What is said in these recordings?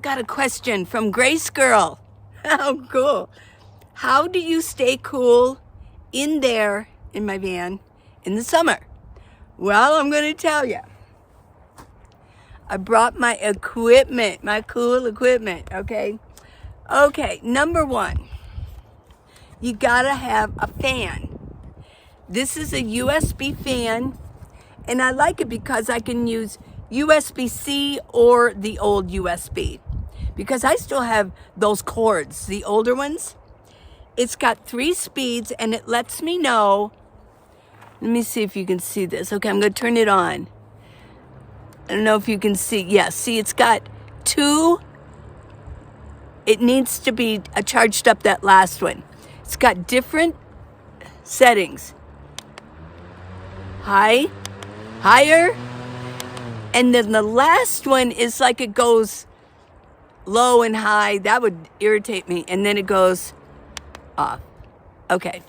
Got a question from Grace Girl. How cool. How do you stay cool in there in my van in the summer? Well, I'm going to tell you. I brought my equipment, my cool equipment, okay? Okay, number one, you gotta have a fan. This is a USB fan, and I like it because I can use USB-C or the old USB. Because I still have those cords, the older ones. It's got 3 speeds, and it lets me know. Let me see if you can see this. Okay, I'm gonna turn it on. I don't know if you can see. Yeah, see, it's got 2. It needs to be charged up, that last one. It's got different settings. High, higher, and then the last one is like it goes low and high. That would irritate me. And then it goes off. Okay.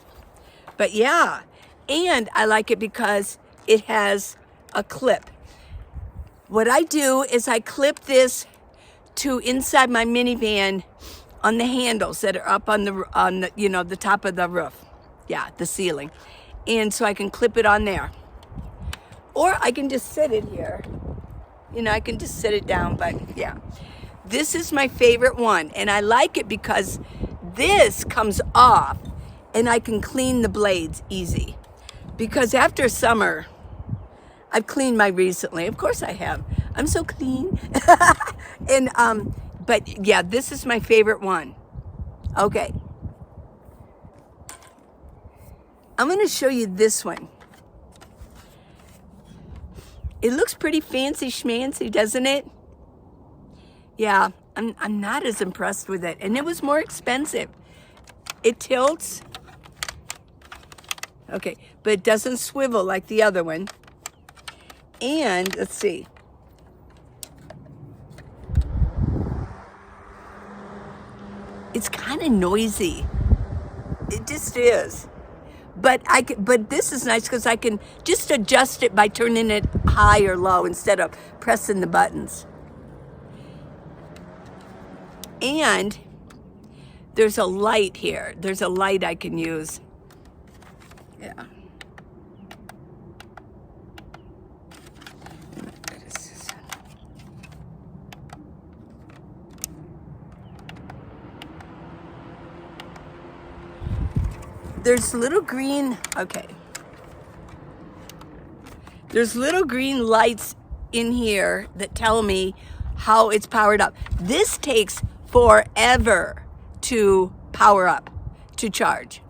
But yeah, and I like it because it has a clip. What I do is I clip this to inside my minivan on the handles that are up on the the top of the roof. Yeah, the ceiling. And so I can clip it on there. Or I can just sit it here. I can just sit it down, but yeah. This is my favorite one, and I like it because this comes off and I can clean the blades easy. Because after summer, I've cleaned mine recently. Of course I have. I'm so clean. And but yeah, this is my favorite one. Okay. I'm going to show you this one. It looks pretty fancy schmancy, doesn't it? Yeah, I'm not as impressed with it. And it was more expensive. It tilts. Okay, but it doesn't swivel like the other one. And let's see. It's kind of noisy. It just is. But this is nice because I can just adjust it by turning it high or low instead of pressing the buttons. And there's a light here. There's a light I can use. Yeah. There's little green, okay. There's little green lights in here that tell me how it's powered up. This takes forever to power up, to charge.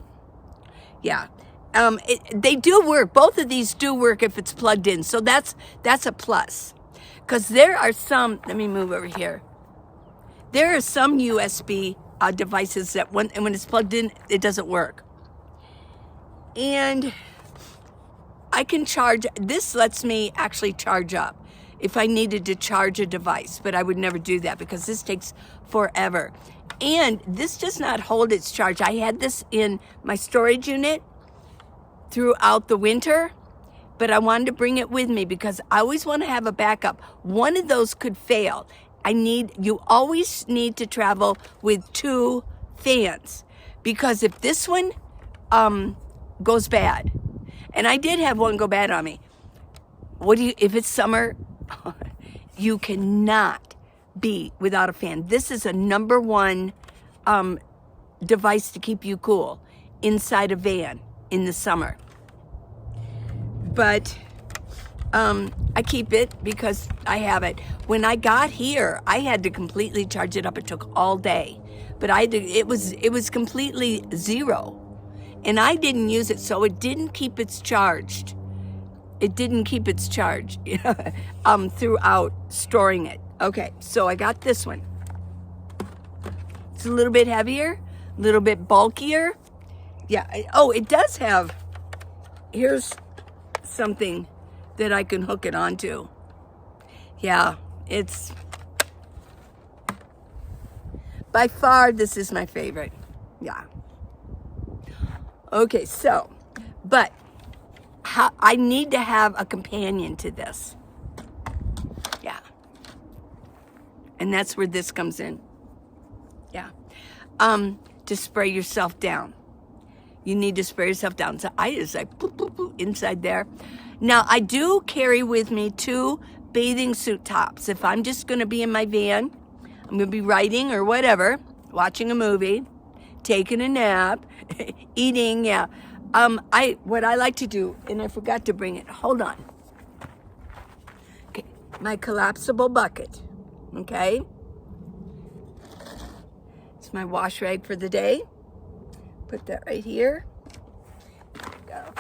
Yeah, they do work. Both of these do work if it's plugged in. So that's a plus. Because there are some, let me move over here. There are some USB devices that when it's plugged in, it doesn't work. And I can charge, this lets me actually charge up if I needed to charge a device, but I would never do that because this takes forever. And this does not hold its charge. I had this in my storage unit throughout the winter, but I wanted to bring it with me because I always want to have a backup. One of those could fail. You always need to travel with 2 fans because if this one goes bad, and I did have one go bad on me, if it's summer, you cannot be without a fan. This is a number 1 device to keep you cool inside a van in the summer. But I keep it because I have it. When I got here, I had to completely charge it up. It took all day, but it was completely zero, and I didn't use it, so it didn't keep its charged. It didn't keep its charge throughout storing it. Okay, so I got this one. It's a little bit heavier, a little bit bulkier. Yeah, it does have, here's something that I can hook it onto. Yeah, it's, by far, this is my favorite. Yeah. Okay, so, but I need to have a companion to this. Yeah. And that's where this comes in. Yeah. To spray yourself down. You need to spray yourself down. So I just like boop, boop, boop, inside there. Now I do carry with me 2 bathing suit tops. If I'm just going to be in my van, I'm going to be writing or whatever, watching a movie, taking a nap, eating. Yeah. What I like to do, and I forgot to bring it. Hold on. Okay. My collapsible bucket. Okay. It's my wash rag for the day. Put that right here. There we go.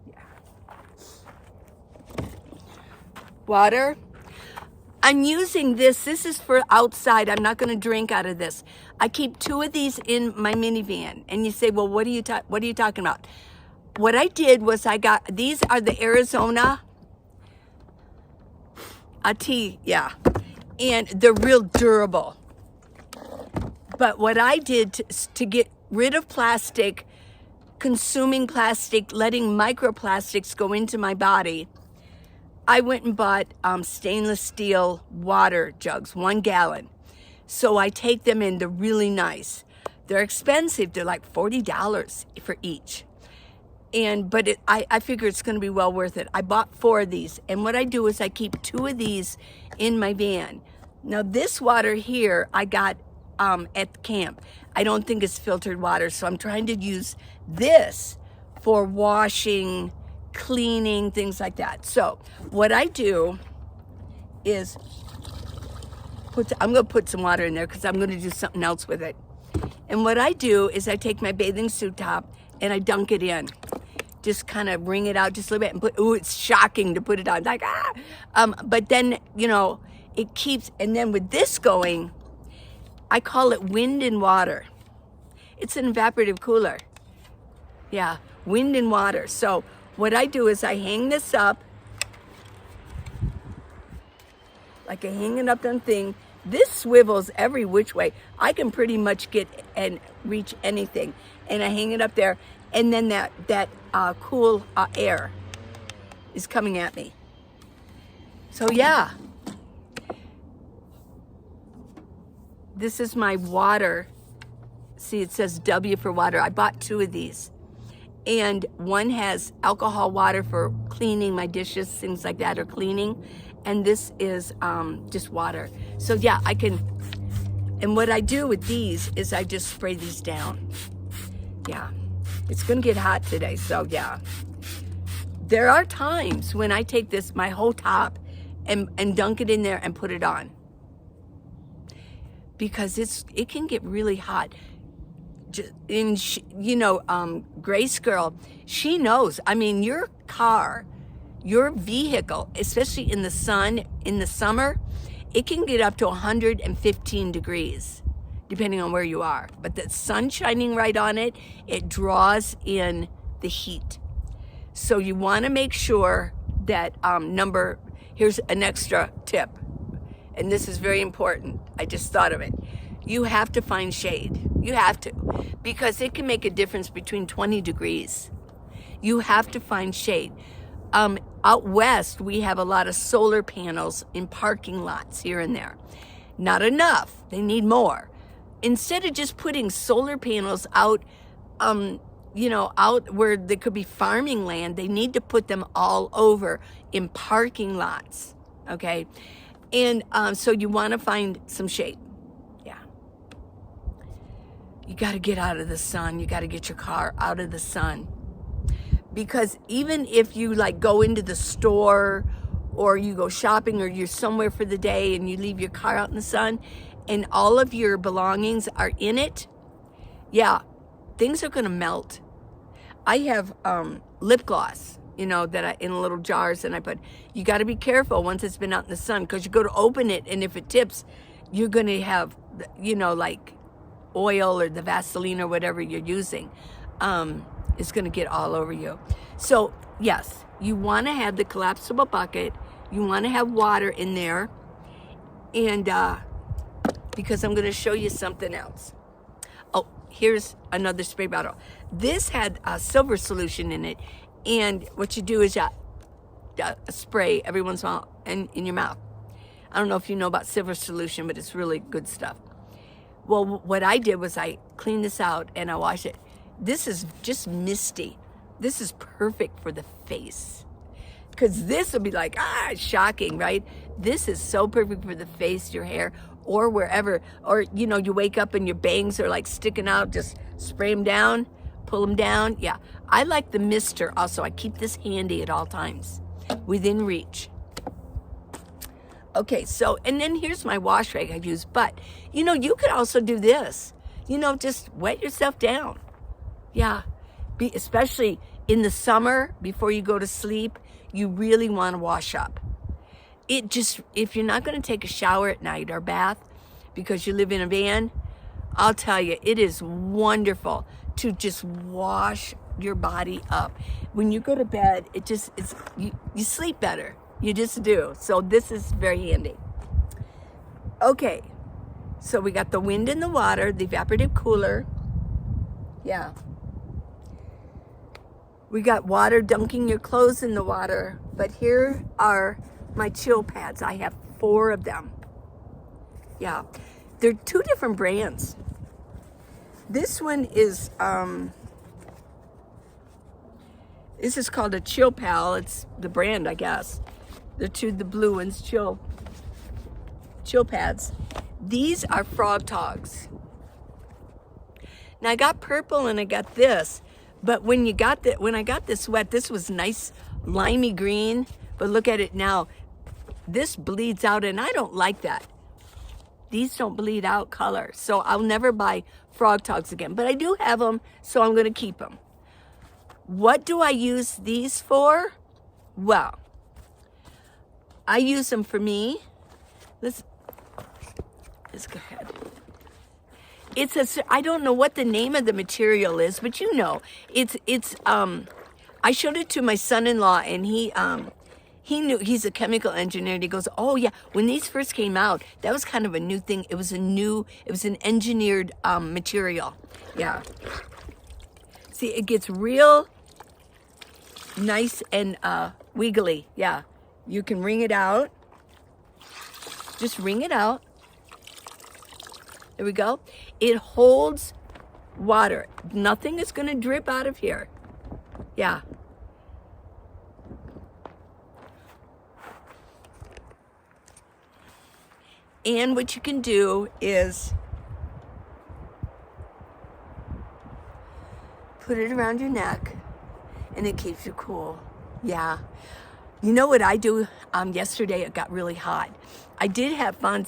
Yeah. Water. I'm using this. This is for outside. I'm not going to drink out of this. I keep 2 of these in my minivan. And you say, well, what are you talking about? What I did was these are the Arizona tea. Yeah. And they're real durable. But what I did to get rid of plastic, consuming plastic, letting microplastics go into my body, I went and bought stainless steel water jugs, 1 gallon. So I take them in. They're really nice. They're expensive. They're like $40 for each. But I figure it's going to be well worth it. I bought 4 of these. And what I do is I keep 2 of these in my van. Now this water here I got at camp. I don't think it's filtered water, so I'm trying to use this for washing, cleaning, things like that. So what I do is I'm going to put some water in there because I'm going to do something else with it. And what I do is I take my bathing suit top and I dunk it in. Just kind of wring it out just a little bit and put, ooh, it's shocking to put it on. Like, but then, it keeps, and then with this going, I call it wind and water. It's an evaporative cooler. Yeah, wind and water. So what I do is I hang this up, like I hang it up on thing. This swivels every which way. I can pretty much get and reach anything. And I hang it up there, and then that cool air is coming at me. So yeah. This is my water. See, it says W for water. I bought 2 of these. And one has alcohol water for cleaning my dishes, things like that, or cleaning. And this is just water. So yeah, I can, and what I do with these is I just spray these down. Yeah, it's gonna get hot today, so yeah. There are times when I take this, my whole top, and dunk it in there and put it on. Because it can get really hot. Grace Girl, she knows. I mean, your car, your vehicle, especially in the sun, in the summer, it can get up to 115 degrees, depending on where you are. But the sun shining right on it, it draws in the heat. So you want to make sure that here's an extra tip. And this is very important. I just thought of it. You have to find shade. You have to. Because it can make a difference between 20 degrees. You have to find shade. Out west, we have a lot of solar panels in parking lots here and there. Not enough. They need more. Instead of just putting solar panels out, out where there could be farming land, they need to put them all over in parking lots. Okay? And so you want to find some shade. Yeah. You got to get out of the sun. You got to get your car out of the sun. Because even if you go into the store or you go shopping or you're somewhere for the day and you leave your car out in the sun and all of your belongings are in it, yeah, things are going to melt. I have lip gloss. That I in little jars, and I put, you got to be careful once it's been out in the sun, because you go to open it, and if it tips, you're going to have, like oil or the Vaseline or whatever you're using, is going to get all over you. So yes, you want to have the collapsible bucket. You want to have water in there, and because I'm going to show you something else. Oh, here's another spray bottle. This had a silver solution in it. And what you do is a spray every once in a while in your mouth. I don't know if you know about Silver Solution, but it's really good stuff. Well, what I did was I cleaned this out and I washed it. This is just misty. This is perfect for the face. Because this would be like, shocking, right? This is so perfect for the face, your hair, or wherever. Or, you know, you wake up and your bangs are like sticking out, just spray them down, pull them down. Yeah, I like the mister also. I keep this handy at all times, within reach. Okay, so, and then here's my wash rag I've used. But, you know, you could also do this. You know, just wet yourself down. Yeah, especially in the summer before you go to sleep, you really want to wash up. It just, if you're not going to take a shower at night or bath because you live in a van, I'll tell you, it is wonderful to just wash your body up. When you go to bed, you sleep better. You just do. So this is very handy. Okay, so we got the wind and the water, the evaporative cooler. Yeah. We got water, dunking your clothes in the water. But here are my chill pads. I have 4 of them. Yeah. They're 2 different brands. This one is, this is called a Chill Pal. It's the brand, I guess. The blue ones, chill pads. These are Frog Togs. Now I got purple and I got this. But when I got this wet, this was nice limey green, but look at it now. This bleeds out and I don't like that. These don't bleed out color, so I'll never buy Frog Togs again, but I do have them, so I'm gonna keep them. What do I use these for? Well, I use them for me. Let's go ahead. I don't know what the name of the material is, but you know, I showed it to my son-in-law and he knew, he's a chemical engineer, and he goes, oh yeah, when these first came out, that was kind of a new thing. It was an engineered material. Yeah. See, it gets real nice and wiggly. Yeah. You can wring it out. Just wring it out. There we go. It holds water. Nothing is going to drip out of here. Yeah. And what you can do is put it around your neck and it keeps you cool. Yeah. You know what I do? Yesterday it got really hot. I did have fun.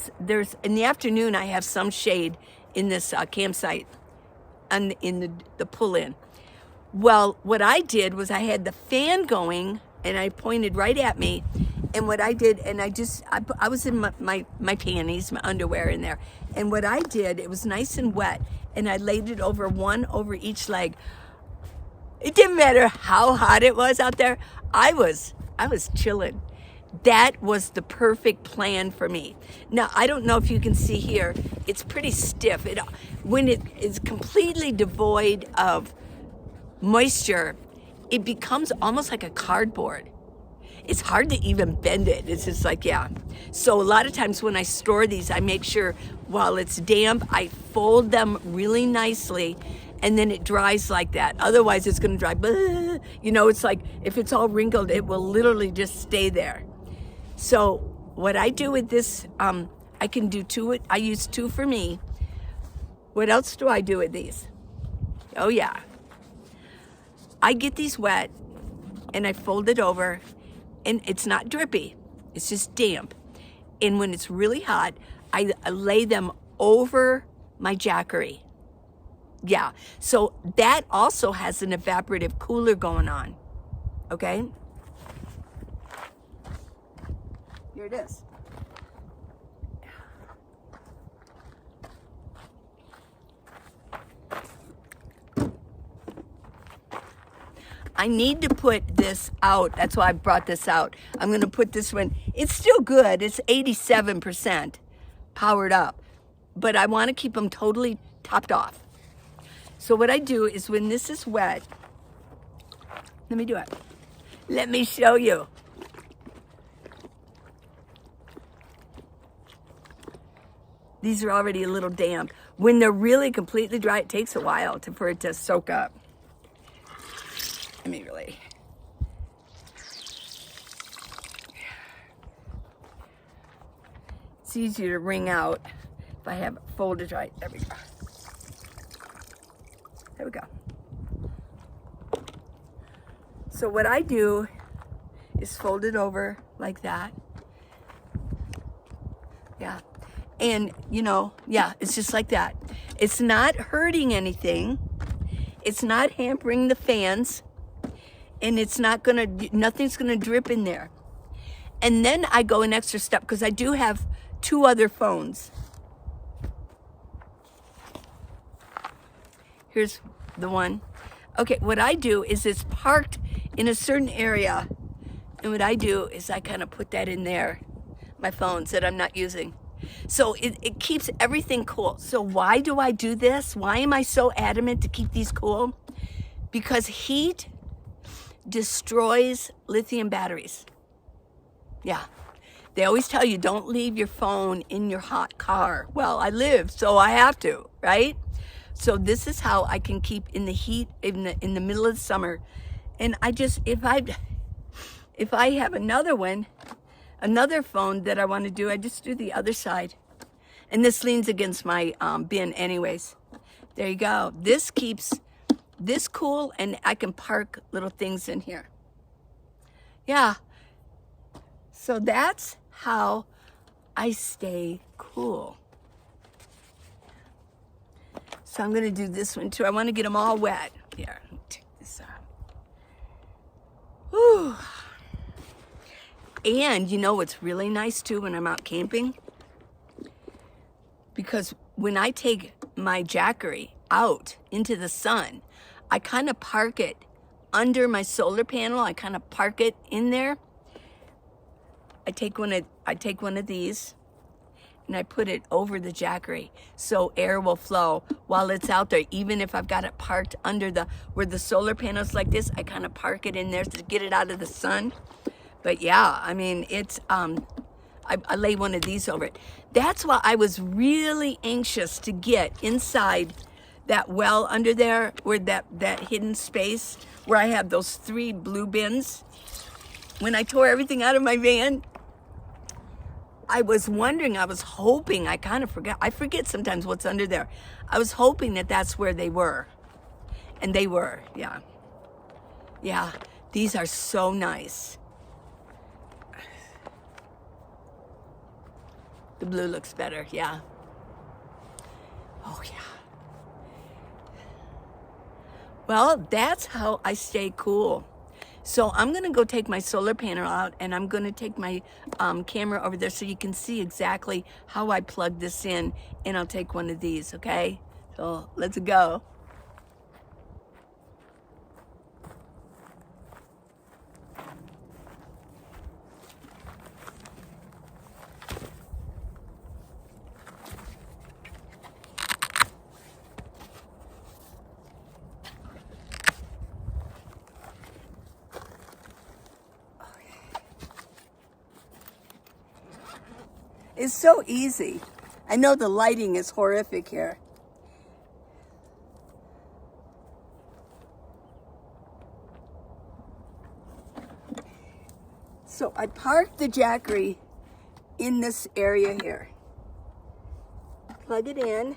In the afternoon I have some shade in this campsite and in the pull-in. Well, what I did was I had the fan going and I pointed right at me. And what I did, and I was in my panties, my underwear in there. And what I did, it was nice and wet, and I laid it over each leg. It didn't matter how hot it was out there. I was chilling. That was the perfect plan for me. Now, I don't know if you can see here, it's pretty stiff. When it is completely devoid of moisture, it becomes almost like a cardboard. It's hard to even bend it. It's just like, yeah. So a lot of times when I store these, I make sure while it's damp, I fold them really nicely and then it dries like that. Otherwise it's gonna dry, you know, it's like, if it's all wrinkled, it will literally just stay there. So what I do with this, I can do 2, I use 2 for me. What else do I do with these? Oh yeah. I get these wet and I fold it over. And it's not drippy, it's just damp. And when it's really hot, I lay them over my jackery. Yeah, so that also has an evaporative cooler going on, okay? Here it is. I need to put this out. That's why I brought this out. I'm going to put this one. It's still good. It's 87% powered up. But I want to keep them totally topped off. So what I do is when this is wet, let me do it. Let me show you. These are already a little damp. When they're really completely dry, it takes a while for it to soak up. I mean, really. It's easier to wring out if I have it folded right. There we go. There we go. So what I do is fold it over like that. Yeah. And, you know, yeah, it's just like that. It's not hurting anything. It's not hampering the fans. And it's not gonna, nothing's gonna drip in there. And then I go an extra step because I do have 2 other phones. Here's the one. Okay, what I do is it's parked in a certain area. And what I do is I kind of put that in there, my phones that I'm not using. So it keeps everything cool. So why do I do this? Why am I so adamant to keep these cool? Because heat destroys lithium batteries. Yeah. They always tell you don't leave your phone in your hot car. Well, I live, so I have to, right? So this is how I can keep in the heat in the middle of the summer. And I just, if I have another one, another phone that I want to do, I just do the other side. And this leans against my bin anyways. There you go. This keeps this cool, and I can park little things in here. Yeah. So that's how I stay cool. So I'm going to do this one too. I want to get them all wet. Here, take this out. Whew. And you know what's really nice too when I'm out camping? Because when I take my Jackery out into the sun, I kind of park it under my solar panel. I kind of park it in there. I take one of these and I put it over the Jackery so air will flow while it's out there. Even if I've got it parked under where the solar panel's like this, I kind of park it in there to get it out of the sun. But yeah, I mean, it's, I lay one of these over it. That's why I was really anxious to get inside that well under there, where that hidden space where I have those 3 blue bins. When I tore everything out of my van, I was wondering, I was hoping, I kind of forgot. I forget sometimes what's under there. I was hoping that that's where they were. And they were, yeah. Yeah, these are so nice. The blue looks better, yeah. Oh, yeah. Well, that's how I stay cool. So I'm going to go take my solar panel out, and I'm going to take my camera over there so you can see exactly how I plug this in, and I'll take one of these, okay? So let's go. It's so easy. I know the lighting is horrific here. So I parked the Jackery in this area here. Plug it in.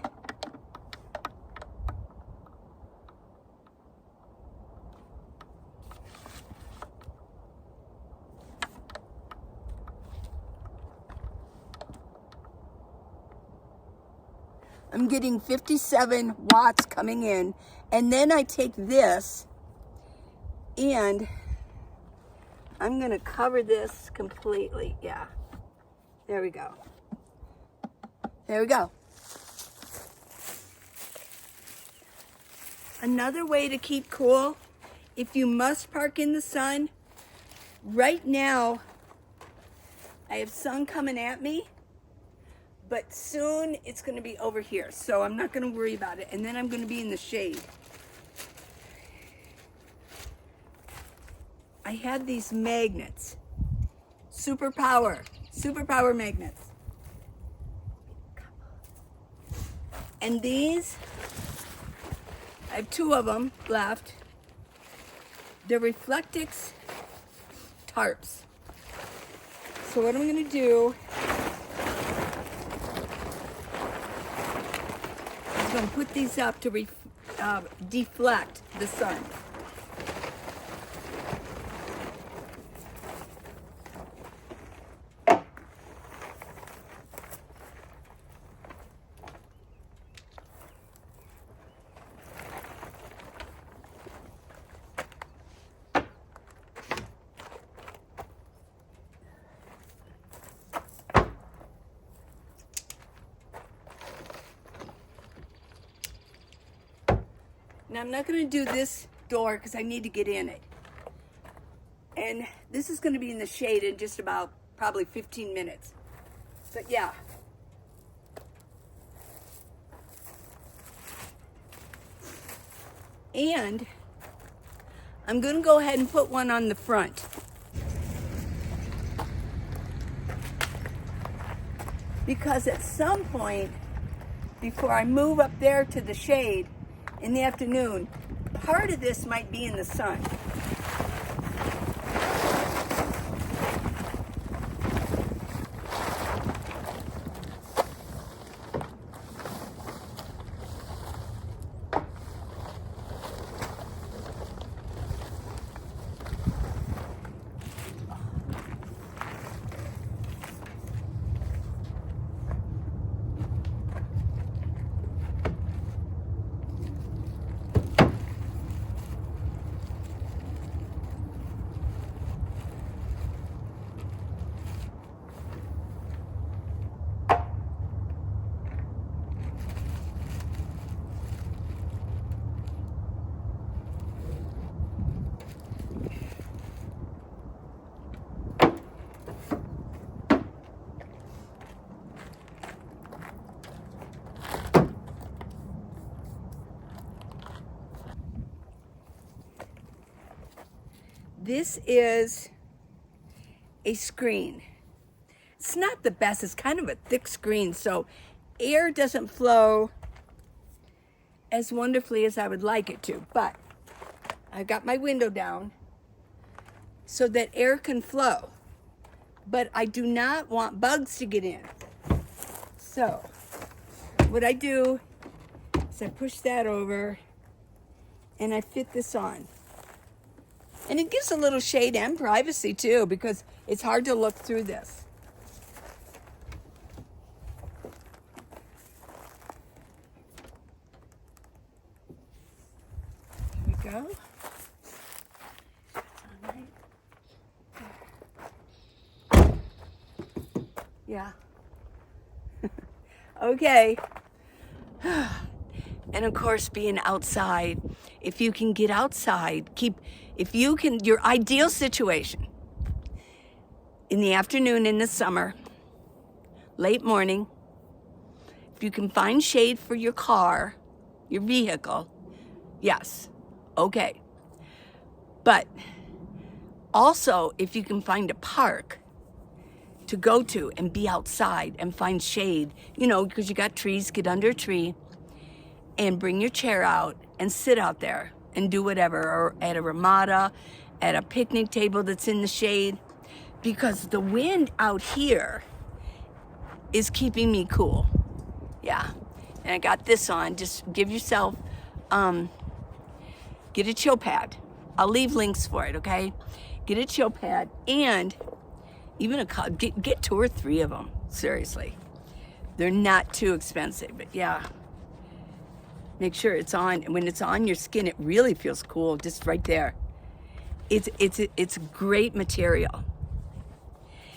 I'm getting 57 watts coming in, and then I take this and I'm gonna cover this completely. Yeah, there we go. There we go. Another way to keep cool, if you must park in the sun, right now I have sun coming at me, but soon it's going to be over here, so I'm not going to worry about it. And then I'm going to be in the shade. I had these magnets, superpower magnets. And these, I have 2 of them left. They're Reflectix tarps. So what I'm going to do is I'm going to put these up to deflect the sun. Now I'm not going to do this door because I need to get in it. And this is going to be in the shade in just about probably 15 minutes. But yeah. And I'm going to go ahead and put one on the front. Because at some point, before I move up there to the shade in the afternoon, part of this might be in the sun. This is a screen. It's not the best, it's kind of a thick screen, so air doesn't flow as wonderfully as I would like it to, but I've got my window down so that air can flow, but I do not want bugs to get in. So what I do is I push that over and I fit this on. And it gives a little shade and privacy too, because it's hard to look through this. Here we go. All right. Yeah. Okay. And of course, being outside, if you can get outside, your ideal situation in the afternoon in the summer, late morning, if you can find shade for your car, your vehicle, yes, okay. But also, if you can find a park to go to and be outside and find shade, because you got trees, get under a tree and bring your chair out and sit out there and do whatever, or at a ramada, at a picnic table that's in the shade, because the wind out here is keeping me cool. Yeah, and I got this on. Just give yourself, get a chill pad. I'll leave links for it, okay? Get a chill pad and even get 2 or 3 of them, seriously. They're not too expensive, but yeah. Make sure it's on. When it's on your skin, it really feels cool, just right there. It's great material.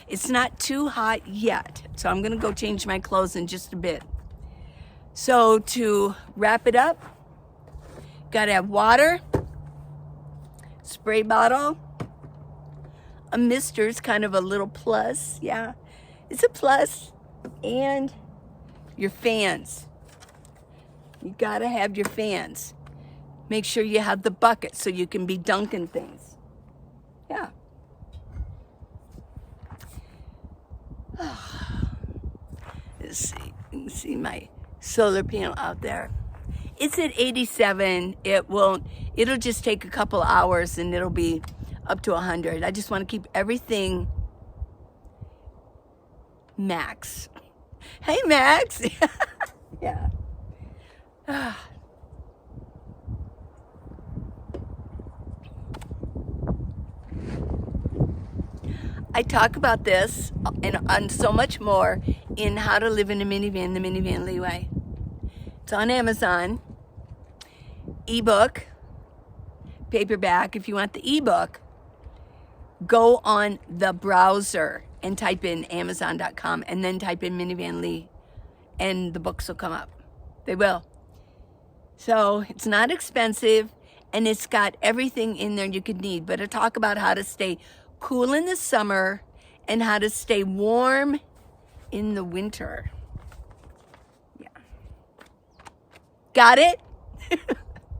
It's not too hot yet, so I'm gonna go change my clothes in just a bit. So to wrap it up, gotta have water, spray bottle, a mister's kind of a little plus, yeah. It's a plus, and your fans. You gotta have your fans. Make sure you have the bucket so you can be dunking things. Yeah. Let's see. You can see my solar panel out there. It's at 87. It'll just take a couple hours and it'll be up to 100. I just want to keep everything max. Hey, Max. Yeah. I talk about this and so much more in How to Live in a Minivan, the Minivan Leeway. It's on Amazon. Ebook, paperback. If you want the ebook, go on the browser and type in Amazon.com and then type in Minivan Lee and the books will come up. They will. So it's not expensive and it's got everything in there you could need. But I talk about how to stay cool in the summer and how to stay warm in the winter. Yeah. Got it?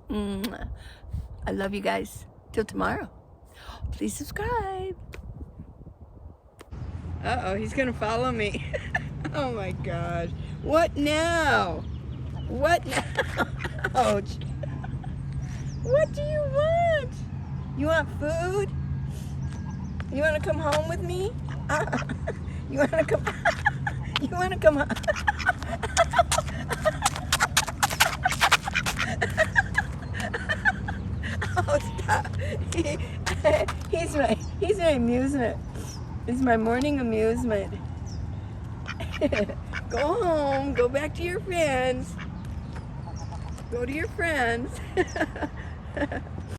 I love you guys. Till tomorrow. Please subscribe. Uh-oh, he's gonna follow me. Oh my gosh. What now? What now? Ouch. What do you want? You want food? You want to come home with me? You want to come? You want to come home? Oh, stop. He's my amusement. He's my morning amusement. Go home. Go back to your friends. Go to your friends.